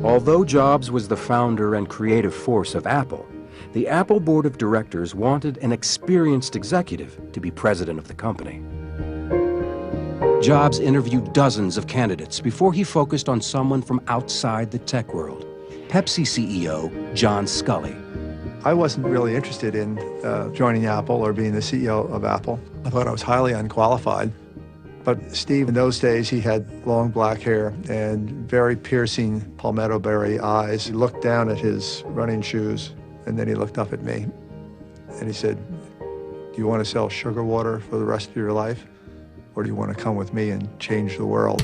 Although Jobs was the founder and creative force of Apple, the Apple board of directors wanted an experienced executive to be president of the company. Jobs interviewed dozens of candidates before he focused on someone from outside the tech world, Pepsi CEO John Sculley. I wasn't really interested in joining Apple or being the CEO of Apple. I thought I was highly unqualified. But Steve, in those days, he had long black hair and very piercing palmetto berry eyes. He looked down at his running shoes, and then he looked up at me. And he said, "Do you want to sell sugar water for the rest of your life? Or do you want to come with me and change the world?"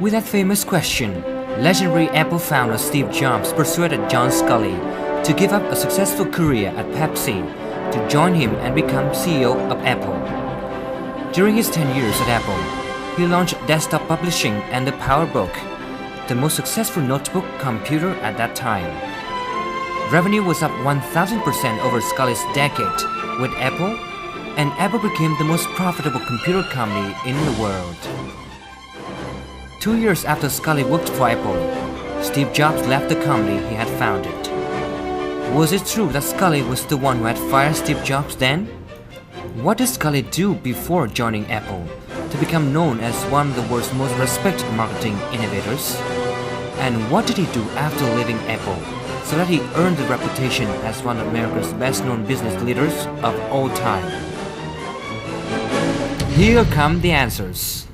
With that famous question, legendary Apple founder Steve Jobs persuaded John Sculley to give up a successful career at Pepsi to join him and become CEO of Apple. During his 10 years at Apple, he launched desktop publishing and the PowerBook, the most successful notebook computer at that time. Revenue was up 1,000% over Sculley's decade with Apple, and Apple became the most profitable computer company in the world. 2 years after Sculley worked for Apple, Steve Jobs left the company he had founded. Was it true that Sculley was the one who had fired Steve Jobs then? What did Sculley do before joining Apple to become known as one of the world's most respected marketing innovators? And what did he do after leaving Apple so that he earned the reputation as one of America's best-known business leaders of all time? Here come the answers.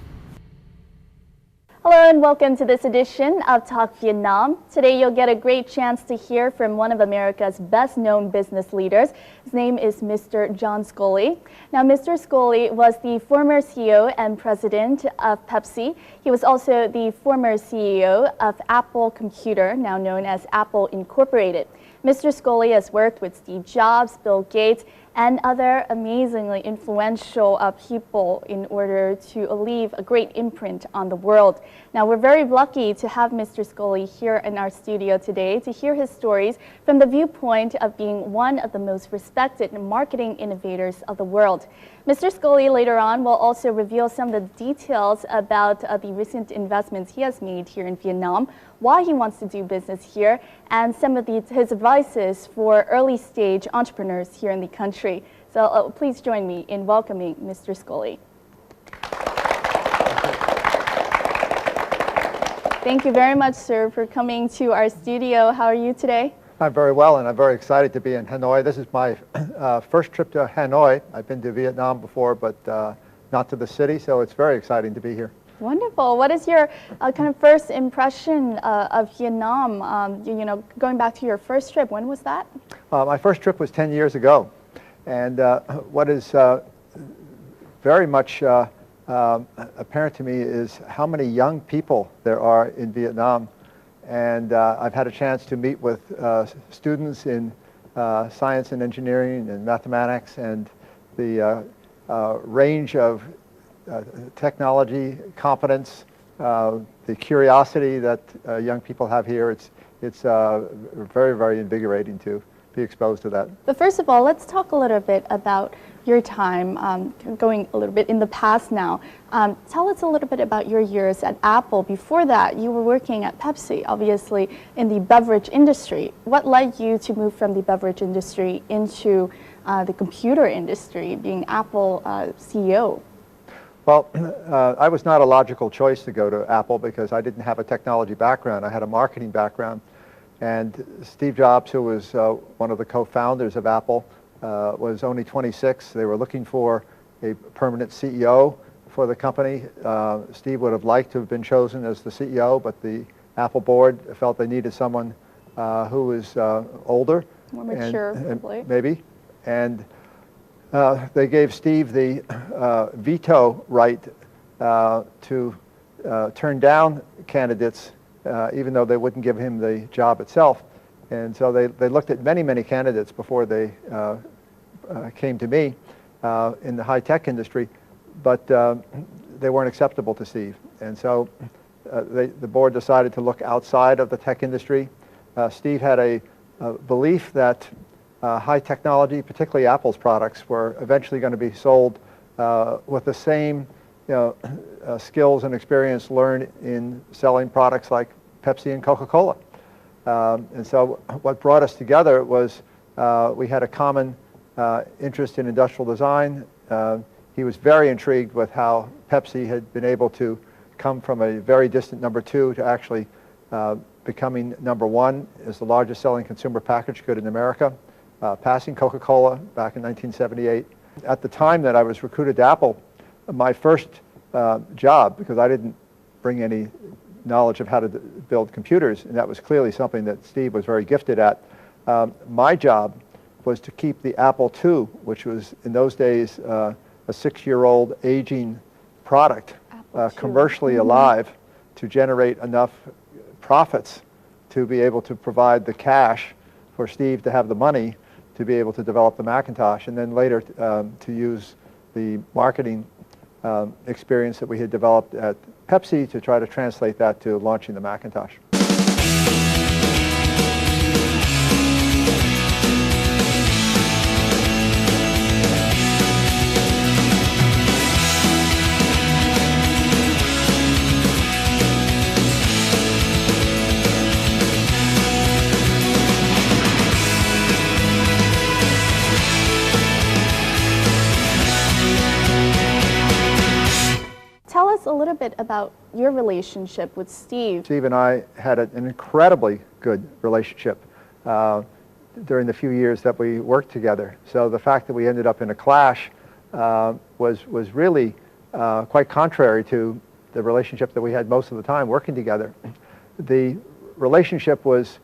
Hello and welcome to this edition of Talk Vietnam. Today you'll get a great chance to hear from one of America's best-known business leaders. His name is Mr. John Sculley. Now, Mr. Sculley was the former CEO and president of Pepsi. He was also the former CEO of Apple Computer, now known as Apple Incorporated. Mr. Sculley has worked with Steve Jobs, Bill Gates, and other amazingly influential people in order to leave a great imprint on the world. Now, we're very lucky to have Mr. Sculley here in our studio today to hear his stories from the viewpoint of being one of the most respected marketing innovators of the world. Mr. Sculley later on will also reveal some of the details about the recent investments he has made here in Vietnam, why he wants to do business here, and some of his advices for early stage entrepreneurs here in the country. So please join me in welcoming Mr. Sculley. Thank you very much, sir, for coming to our studio. How are you today? I'm very well, and I'm very excited to be in Hanoi. This is my first trip to Hanoi. I've been to Vietnam before, but not to the city, so it's very exciting to be here. Wonderful. What is your kind of first impression of Vietnam? Going back to your first trip, when was that? My first trip was 10 years ago, and what is very much apparent to me is how many young people there are in Vietnam. And I've had a chance to meet with students in science and engineering and mathematics, and the range of technology, competence, the curiosity that young people have here. It's very, very invigorating to be exposed to that. But first of all, let's talk a little bit about your time, going a little bit in the past now. Tell us a little bit about your years at Apple. Before that, you were working at Pepsi, obviously, in the beverage industry. What led you to move from the beverage industry into the computer industry, being Apple CEO? Well, I was not a logical choice to go to Apple because I didn't have a technology background. I had a marketing background. And Steve Jobs, who was one of the co-founders of Apple, was only 26. They were looking for a permanent CEO for the company. Steve would have liked to have been chosen as the CEO, but the Apple board felt they needed someone who was older. More mature, and maybe. And they gave Steve the veto right to turn down candidates, even though they wouldn't give him the job itself. And so they looked at many, many candidates before they came to me in the high-tech industry, but they weren't acceptable to Steve. And so the board decided to look outside of the tech industry. Steve had a belief that high technology, particularly Apple's products, were eventually going to be sold with the same skills and experience learned in selling products like Pepsi and Coca-Cola. And so what brought us together was we had a common interest in industrial design. He was very intrigued with how Pepsi had been able to come from a very distant number 2 to actually becoming number 1 as the largest selling consumer packaged good in America, passing Coca-Cola back in 1978. At the time that I was recruited to Apple, my first job, because I didn't bring any knowledge of how to build computers, and that was clearly something that Steve was very gifted at, my job was to keep the Apple II, which was in those days a 6-year-old aging product, commercially alive, to generate enough profits to be able to provide the cash for Steve to have the money to be able to develop the Macintosh, and then later to use the marketing experience that we had developed at Pepsi to try to translate that to launching the Macintosh. Tell us a little bit about your relationship with Steve. Steve and I had an incredibly good relationship during the few years that we worked together. So the fact that we ended up in a clash was really quite contrary to the relationship that we had most of the time working together. The relationship was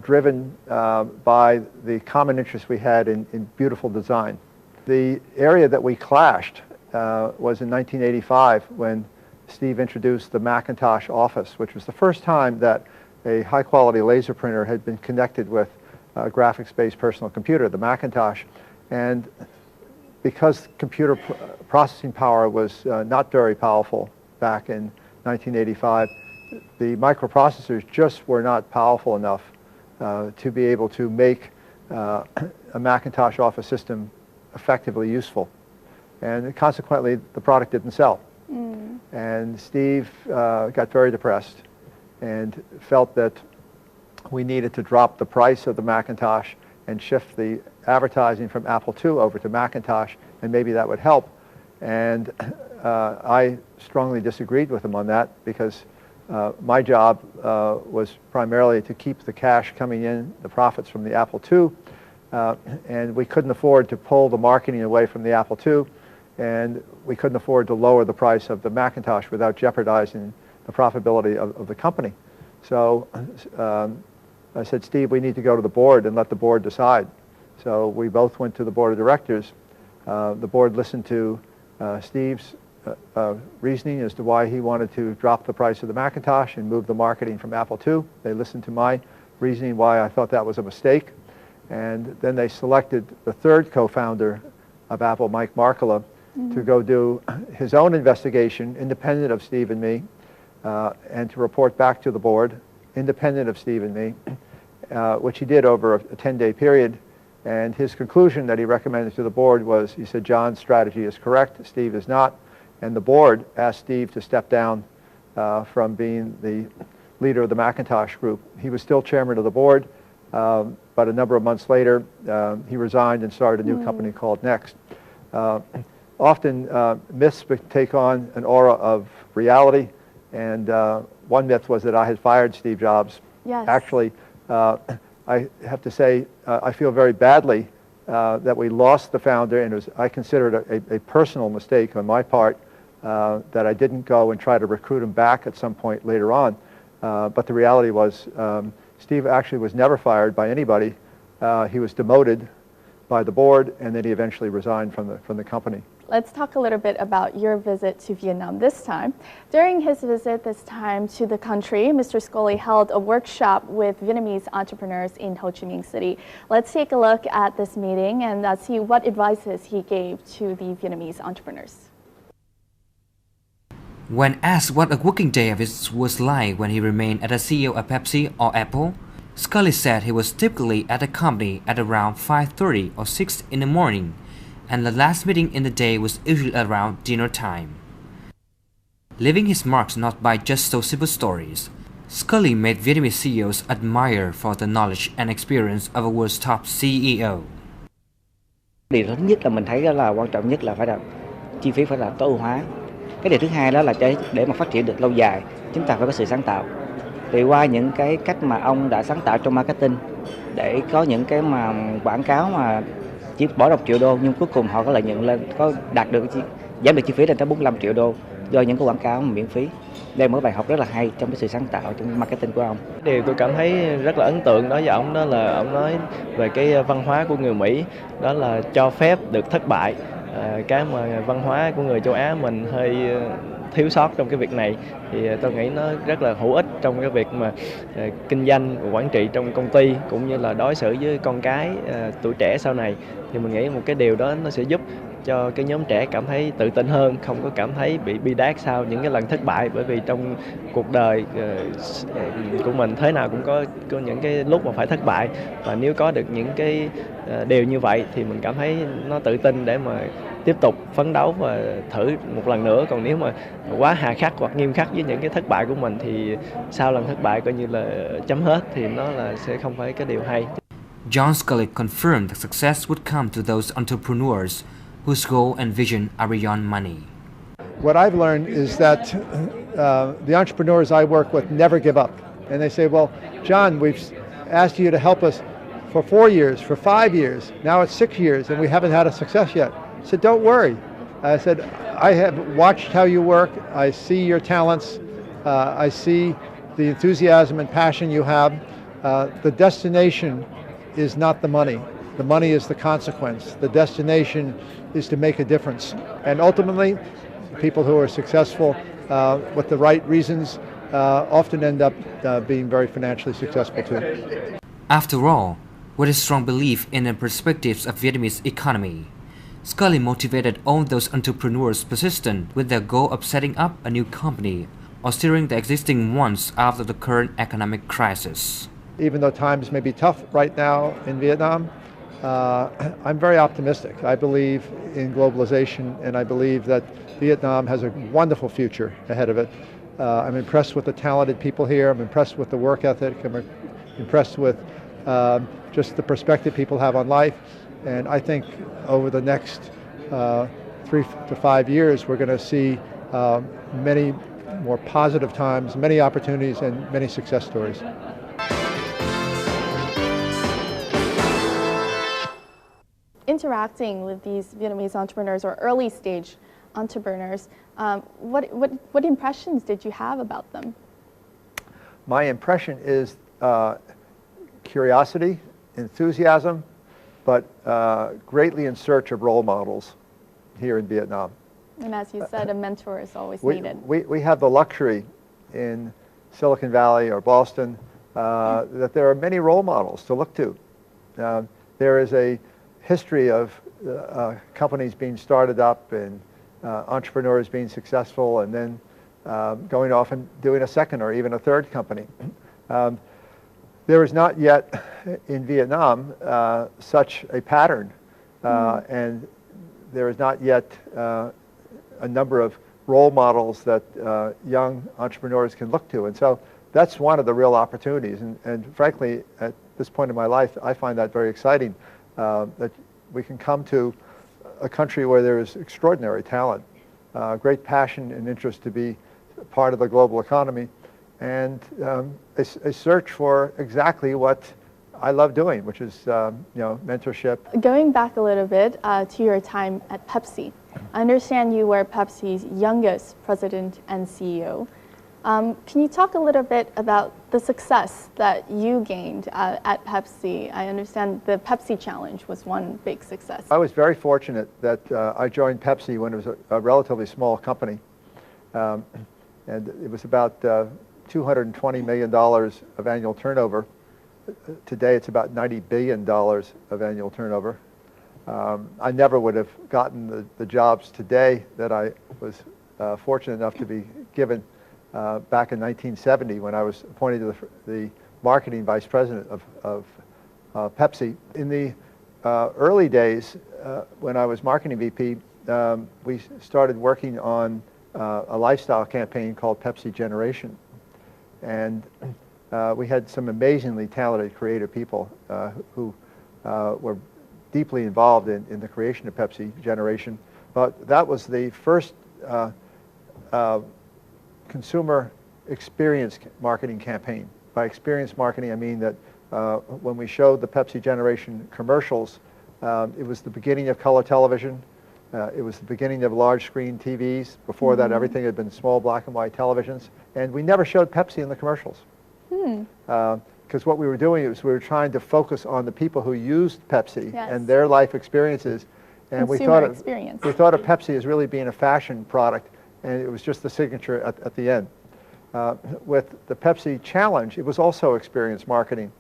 driven by the common interest we had in beautiful design. The area that we clashed was in 1985 when Steve introduced the Macintosh Office, which was the first time that a high-quality laser printer had been connected with a graphics-based personal computer, the Macintosh. And because computer processing power was not very powerful back in 1985, the microprocessors just were not powerful enough to be able to make a Macintosh Office system effectively useful. And consequently, the product didn't sell. And Steve got very depressed and felt that we needed to drop the price of the Macintosh and shift the advertising from Apple II over to Macintosh, and maybe that would help. And I strongly disagreed with him on that, because my job was primarily to keep the cash coming in, the profits from the Apple II, and we couldn't afford to pull the marketing away from the Apple II, and we couldn't afford to lower the price of the Macintosh without jeopardizing the profitability of the company. So I said, Steve, we need to go to the board and let the board decide. So we both went to the board of directors. The board listened to Steve's reasoning as to why he wanted to drop the price of the Macintosh and move the marketing from Apple II. They listened to my reasoning why I thought that was a mistake. And then they selected the third co-founder of Apple, Mike Markkula, to go do his own investigation, independent of Steve and me, and to report back to the board, independent of Steve and me, which he did over a 10-day period. And his conclusion that he recommended to the board was, he said, John's strategy is correct, Steve is not. And the board asked Steve to step down from being the leader of the Macintosh group. He was still chairman of the board, but a number of months later, he resigned and started a new company called Next. Often myths take on an aura of reality, and one myth was that I had fired Steve Jobs. Yes. Actually, I have to say I feel very badly that we lost the founder, and I consider it a personal mistake on my part that I didn't go and try to recruit him back at some point later on. But the reality was Steve actually was never fired by anybody. He was demoted by the board, and then he eventually resigned from the company. Let's talk a little bit about your visit to Vietnam this time. During his visit this time to the country, Mr. Scully held a workshop with Vietnamese entrepreneurs in Ho Chi Minh City. Let's take a look at this meeting and see what advices he gave to the Vietnamese entrepreneurs. When asked what a working day of his was like when he remained as a CEO of Pepsi or Apple, Scully said he was typically at the company at around 5:30 or 6 in the morning, and the last meeting in the day was usually around dinner time. leaving his marks not by just so simple stories. Scully made Vietnamese CEOs admire for the knowledge and experience of a world's top CEO. Điều thứ nhất là mình thấy đó là quan trọng nhất là phải là chi phí phải là tối ưu hóa. Cái điều thứ hai đó là để mà phát triển được lâu dài, chúng ta phải có sự sáng tạo. Thì qua những cái cách mà ông đã sáng tạo trong marketing để có những cái mà quảng cáo mà chỉ bỏ $1 triệu nhưng cuối cùng họ có lợi nhuận lên, có đạt được giảm được chi phí lên tới $45 triệu do những cái quảng cáo miễn phí. Đây là một bài học rất là hay trong cái sự sáng tạo trong marketing của ông. Điều tôi cảm thấy rất là ấn tượng đối với ông đó là ông nói về cái văn hóa của người Mỹ, đó là cho phép được thất bại. Cái mà văn hóa của người châu Á mình hơi thiếu sót trong cái việc này, thì tôi nghĩ nó rất là hữu ích trong cái việc mà kinh doanh và quản trị trong công ty, cũng như là đối xử với con cái tuổi trẻ sau này. Thì mình nghĩ một cái điều đó nó sẽ giúp cho cái nhóm trẻ cảm thấy tự tin hơn, không có cảm thấy bị bi đát sau những cái lần thất bại, bởi vì trong cuộc đời của mình thế nào cũng có những cái lúc mà phải thất bại, và nếu có được những cái điều như vậy thì mình cảm thấy nó tự tin để mà tiếp tục phấn đấu và thử một lần nữa. Còn nếu mà quá hà khắc hoặc nghiêm khắc với những cái thất bại của mình thì sau lần thất bại coi như là chấm hết, thì nó là sẽ không phải cái điều hay. John Scully confirmed that success would come to those entrepreneurs whose goal and vision are beyond money. What I've learned is that the entrepreneurs I work with never give up. And they say, well, John, we've asked you to help us for 4 years, for 5 years, now it's 6 years, and we haven't had a success yet. I said, don't worry. I said, I have watched how you work. I see your talents. I see the enthusiasm and passion you have. The destination is not the money. The money is the consequence. The destination is to make a difference. And ultimately, people who are successful with the right reasons often end up being very financially successful too. After all, with his strong belief in the perspectives of Vietnamese economy, Scully motivated all those entrepreneurs persistent with their goal of setting up a new company or steering the existing ones after the current economic crisis. Even though times may be tough right now in Vietnam, I'm very optimistic. I believe in globalization, and I believe that Vietnam has a wonderful future ahead of it. I'm impressed with the talented people here. I'm impressed with the work ethic. I'm impressed with just the perspective people have on life. And I think over the next 3 to 5 years, we're going to see many more positive times, many opportunities, and many success stories. Interacting with these Vietnamese entrepreneurs or early stage entrepreneurs, what impressions did you have about them? My impression is curiosity, enthusiasm, but greatly in search of role models here in Vietnam. And as you said, a mentor is always needed. We have the luxury in Silicon Valley or Boston that there are many role models to look to. There is a history of companies being started up and entrepreneurs being successful and then going off and doing a second or even a third company. There is not yet in Vietnam such a pattern, and there is not yet a number of role models that young entrepreneurs can look to. And so that's one of the real opportunities. And frankly, at this point in my life, I find that very exciting, that we can come to a country where there is extraordinary talent, great passion and interest to be part of the global economy, and a search for exactly what I love doing, which is mentorship. Going back a little bit to your time at Pepsi, I understand you were Pepsi's youngest president and CEO. Can you talk a little bit about the success that you gained at Pepsi? I understand the Pepsi Challenge was one big success. I was very fortunate that I joined Pepsi when it was a relatively small company. And it was about $220 million of annual turnover. Today it's about $90 billion of annual turnover. I never would have gotten the jobs today that I was fortunate enough to be given back in 1970 when I was appointed to the marketing vice president of Pepsi. In the early days when I was marketing VP, we started working on a lifestyle campaign called Pepsi Generation. And we had some amazingly talented creative people who were deeply involved in the creation of Pepsi Generation. But that was the first consumer experience marketing campaign. By experience marketing, I mean that when we showed the Pepsi Generation commercials, it was the beginning of color television. It was the beginning of large screen TVs. Before that, everything had been small black and white televisions. And we never showed Pepsi in the commercials. Because what we were doing is we were trying to focus on the people who used Pepsi and their life experiences. And we thought of Pepsi as really being a fashion product, and it was just the signature at the end. With the Pepsi Challenge, it was also experience marketing.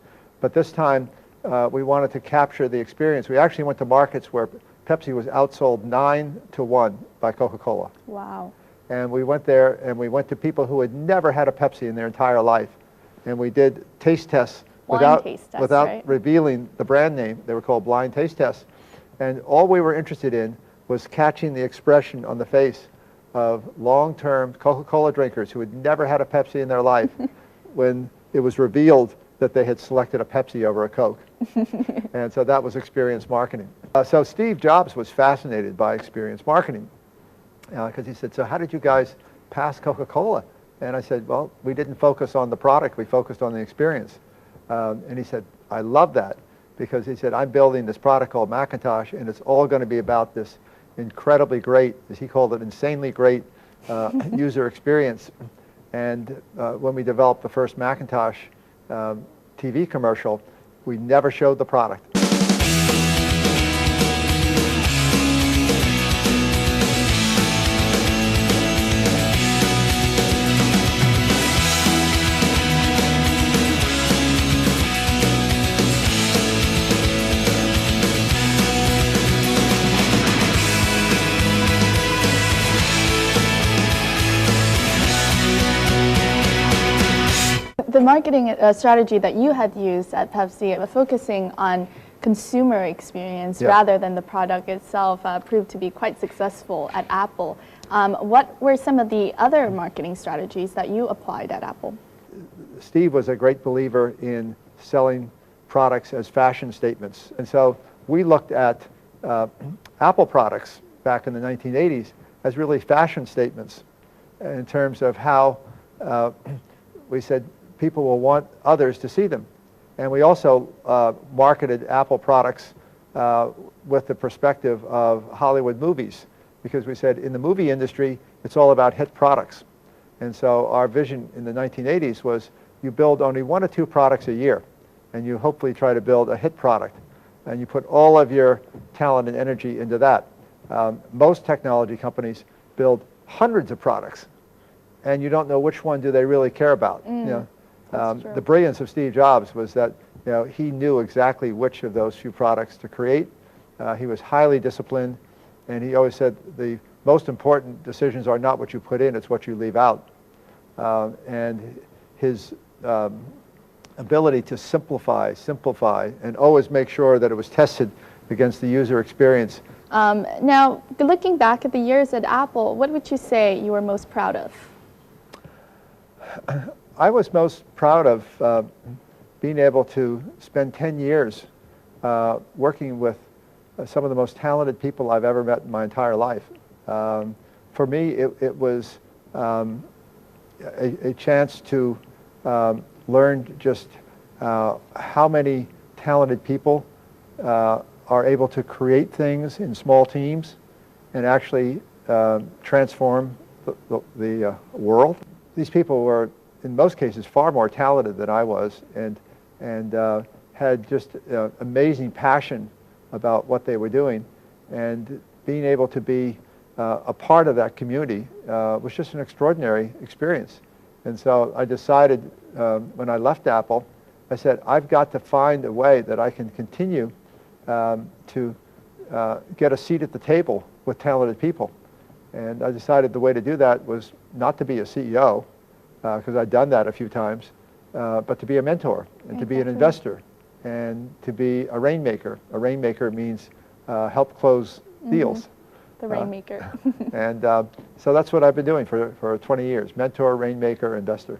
But this time, we wanted to capture the experience. We actually went to markets where Pepsi was outsold 9-1 by Coca-Cola. Wow. And we went there, and we went to people who had never had a Pepsi in their entire life. And we did taste tests without revealing the brand name. They were called blind taste tests. And all we were interested in was catching the expression on the face of long-term Coca-Cola drinkers who had never had a Pepsi in their life when it was revealed that they had selected a Pepsi over a Coke. And so that was experience marketing. So Steve Jobs was fascinated by experience marketing because he said, so how did you guys pass Coca-Cola? And I said, well, we didn't focus on the product, we focused on the experience. And he said, I love that, because he said, I'm building this product called Macintosh, and it's all going to be about this incredibly great, as he called it, insanely great user experience. And when we developed the first Macintosh TV commercial, we never showed the product. The marketing strategy that you had used at Pepsi, focusing on consumer experience rather than the product itself, proved to be quite successful at Apple. What were some of the other marketing strategies that you applied at Apple? Steve was a great believer in selling products as fashion statements. And so we looked at Apple products back in the 1980s as really fashion statements in terms of how we said people will want others to see them. And we also marketed Apple products with the perspective of Hollywood movies, because we said in the movie industry, it's all about hit products. And so our vision in the 1980s was you build only 1 or 2 products a year, and you hopefully try to build a hit product. And you put all of your talent and energy into that. Most technology companies build hundreds of products, and you don't know which one do they really care about. You know? The brilliance of Steve Jobs was that he knew exactly which of those few products to create. He was highly disciplined, and he always said the most important decisions are not what you put in, it's what you leave out. And his ability to simplify, and always make sure that it was tested against the user experience. Now, looking back at the years at Apple, what would you say you were most proud of? I was most proud of being able to spend 10 years working with some of the most talented people I've ever met in my entire life. For me, it was a chance to learn just how many talented people are able to create things in small teams and actually transform the world. These people were, in most cases, far more talented than I was, and had just amazing passion about what they were doing. And being able to be a part of that community was just an extraordinary experience. And so I decided when I left Apple, I said, I've got to find a way that I can continue to get a seat at the table with talented people. And I decided the way to do that was not to be a CEO, because I'd done that a few times, but to be a mentor, and to be an investor, and to be a rainmaker. A rainmaker means help close deals. The Rainmaker. And so that's what I've been doing for 20 years, mentor, rainmaker, investor.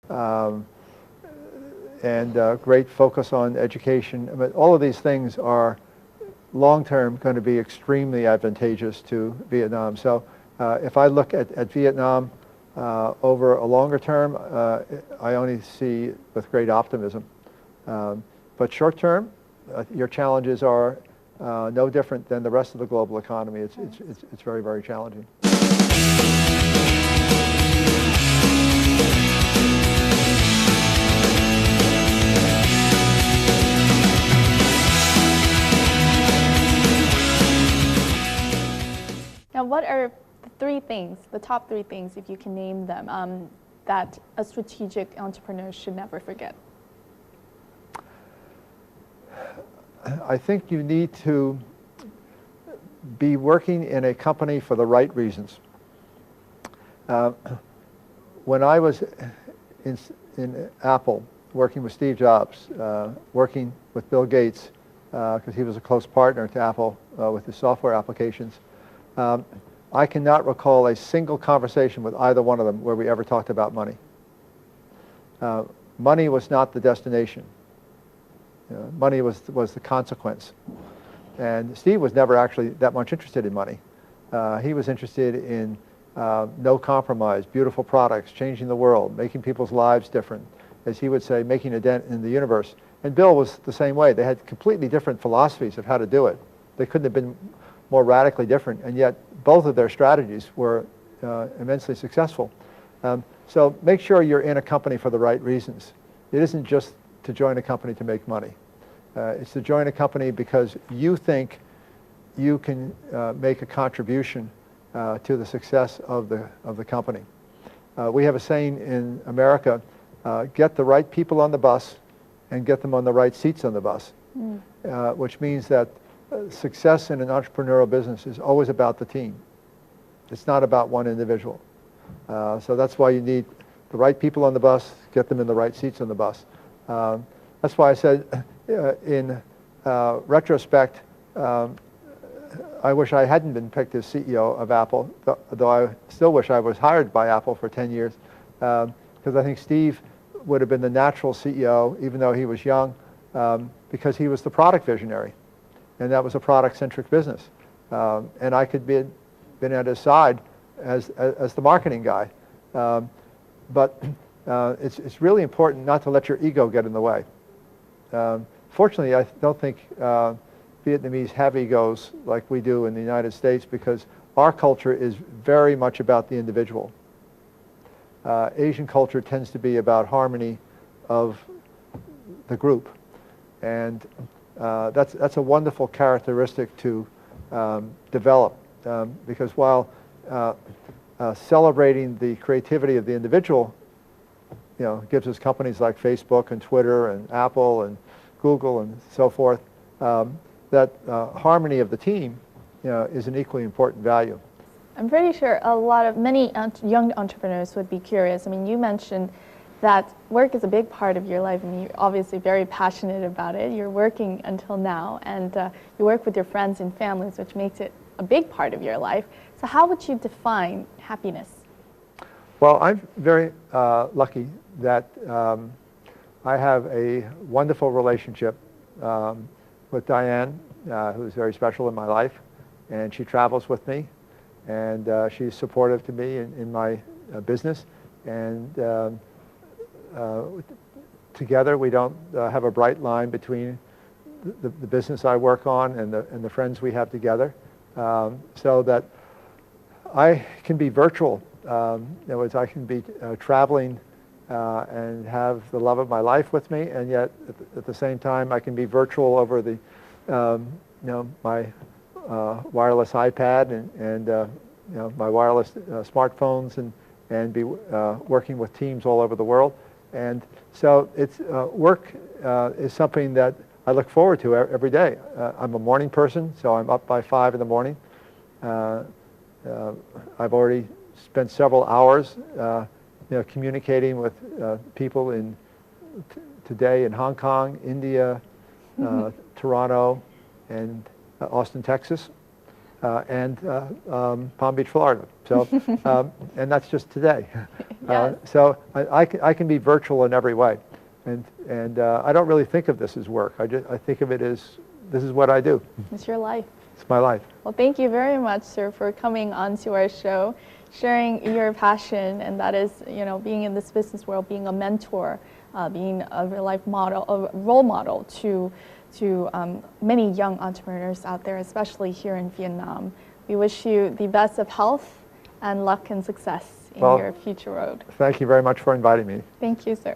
and great focus on education. I mean, all of these things are long-term going to be extremely advantageous to Vietnam. So if I look at Vietnam over a longer term, I only see with great optimism. But short term, your challenges are no different than the rest of the global economy. It's very, very challenging. Now, what are the top three things, if you can name them, that a strategic entrepreneur should never forget? I think you need to be working in a company for the right reasons. When I was in Apple, working with Steve Jobs, working with Bill Gates, because he was a close partner to Apple with his software applications, I cannot recall a single conversation with either one of them where we ever talked about money. Money was not the destination. Money was the consequence. And Steve was never actually that much interested in money. He was interested in no compromise, beautiful products, changing the world, making people's lives different, as he would say, making a dent in the universe. And Bill was the same way. They had completely different philosophies of how to do it. They couldn't have been more radically different, and yet both of their strategies were immensely successful. So make sure you're in a company for the right reasons. It isn't just to join a company to make money. It's to join a company because you think you can make a contribution to the success of the company. We have a saying in America, get the right people on the bus and get them on the right seats on the bus, which means that success in an entrepreneurial business is always about the team. It's not about one individual. So that's why you need the right people on the bus, get them in the right seats on the bus. That's why I said, in retrospect, I wish I hadn't been picked as CEO of Apple, though I still wish I was hired by Apple for 10 years, because I think Steve would have been the natural CEO, even though he was young, because he was the product visionary, and that was a product-centric business. And I could be been at his side as the marketing guy. But it's really important not to let your ego get in the way. Fortunately, I don't think Vietnamese have egos like we do in the United States, because our culture is very much about the individual. Asian culture tends to be about harmony of the group, and that's a wonderful characteristic to develop, because while celebrating the creativity of the individual, gives us companies like Facebook and Twitter and Apple and Google and so forth, that harmony of the team, is an equally important value. I'm pretty sure many young entrepreneurs would be curious. I mean, you mentioned that work is a big part of your life, and you're obviously very passionate about it. You're working until now, and you work with your friends and families, which makes it a big part of your life. So how would you define happiness? Well, I'm very lucky that I have a wonderful relationship with Diane, who's very special in my life, and she travels with me, and she's supportive to me in my business, and together we don't have a bright line between the business I work on and the friends we have together, so that I can be virtual. In other words, I can be traveling and have the love of my life with me, and yet at the same time I can be virtual over the my wireless iPad and my wireless smartphones, and be working with teams all over the world. And so it's work is something that I look forward to every day. I'm a morning person, so I'm up by 5 in the morning. I've already spent several hours communicating with people today in Hong Kong, India, Toronto, and Austin, Texas. and Palm Beach, Florida. So, and that's just today. Yes. So I can be virtual in every way, and I don't really think of this as work. I think of it as this is what I do. It's your life. It's my life. Well, thank you very much, sir, for coming onto our show, sharing your passion, and that is, being in this business world, being a mentor, being a real life model, a role model to many young entrepreneurs out there, especially here in Vietnam. We wish you the best of health and luck and success in your future road. Thank you very much for inviting me. Thank you, sir.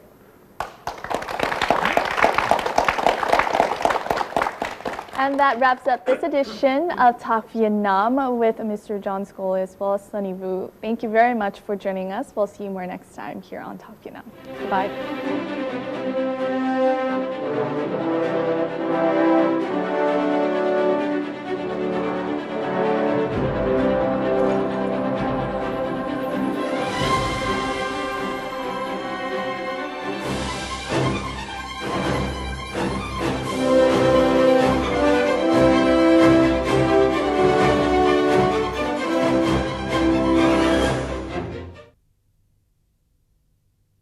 And that wraps up this edition of Talk Vietnam with Mr. John Scoley as well as Sunny Vu. Thank you very much for joining us. We'll see you more next time here on Talk Vietnam. Goodbye.